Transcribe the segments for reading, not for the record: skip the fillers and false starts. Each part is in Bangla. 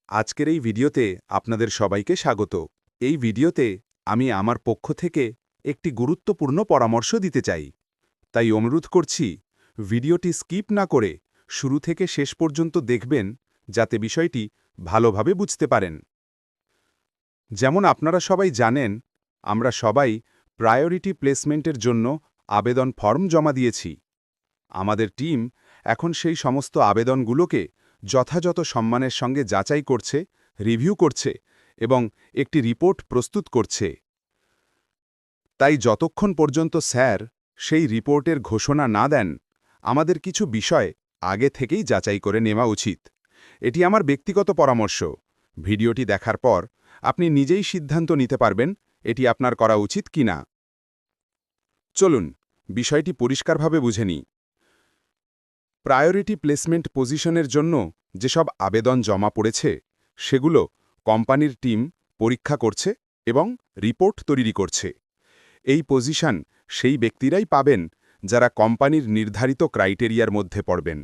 আজকের এই ভিডিওতে আপনাদের সবাইকে স্বাগত। এই ভিডিওতে আমি আমার পক্ষ থেকে একটি গুরুত্বপূর্ণ পরামর্শ দিতে চাই। তাই অনুরোধ করছি, ভিডিওটি স্কিপ না করে শুরু থেকে শেষ পর্যন্ত দেখবেন, যাতে বিষয়টি ভালোভাবে বুঝতে পারেন। যেমন আপনারা সবাই জানেন, আমরা সবাই প্রায়োরিটি প্লেসমেন্টের জন্য আবেদন ফর্ম জমা দিয়েছি। আমাদের টিম এখন সেই সমস্ত আবেদনগুলোকে যথাযথ সম্মানের সঙ্গে যাচাই করছে, রিভিউ করছে এবং একটি রিপোর্ট প্রস্তুত করছে। তাই যতক্ষণ পর্যন্ত স্যার সেই রিপোর্টের ঘোষণা না দেন, আমাদের কিছু বিষয় আগে থেকেই যাচাই করে নেওয়া উচিত। এটি আমার ব্যক্তিগত পরামর্শ। ভিডিওটি দেখার পর আপনি নিজেই সিদ্ধান্ত নিতে পারবেন এটি আপনার করা উচিত কিনা। চলুন বিষয়টি পরিষ্কারভাবে বুঝে নিই। প্রায়োরিটি প্লেসমেন্ট পজিশনের জন্য যেসব আবেদন জমা পড়েছে, সেগুলো কোম্পানির টিম পরীক্ষা করছে এবং রিপোর্ট তৈরি করছে। এই পজিশন সেই ব্যক্তিরাই পাবেন যারা কোম্পানির নির্ধারিত ক্রাইটেরিয়ার মধ্যে পড়বেন।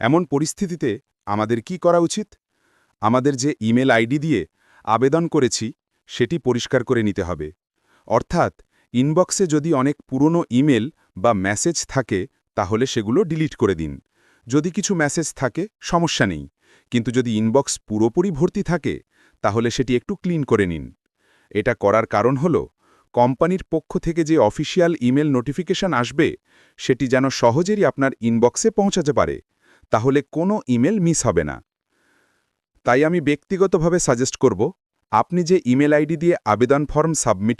এমন পরিস্থিতিতে আমাদের কি করা উচিত? আমাদের যে ইমেল আইডি দিয়ে আবেদন করেছি সেটি পরিষ্কার করে নিতে হবে। অর্থাৎ ইনবক্সে যদি অনেক পুরনো ইমেল বা মেসেজ থাকে, তাহলে সেগুলো ডিলিট করে দিন। যদি কিছু মেসেজ থাকে সমস্যা নেই, কিন্তু যদি ইনবক্স পুরোপুরি ভর্তি থাকে, তাহলে সেটি একটু ক্লিন করে নিন। এটা করার কারণ হল, কোম্পানির পক্ষ থেকে যে অফিসিয়াল ইমেল নোটিফিকেশন আসবে, সেটি যেন সহজেই আপনার ইনবক্সে পৌঁছাতে পারে, তাহলে কোনো ইমেল মিস হবে না। তাই আমি ব্যক্তিগতভাবে সাজেস্ট করব, আপনি যে ইমেল আইডি দিয়ে আবেদন ফর্ম সাবমিট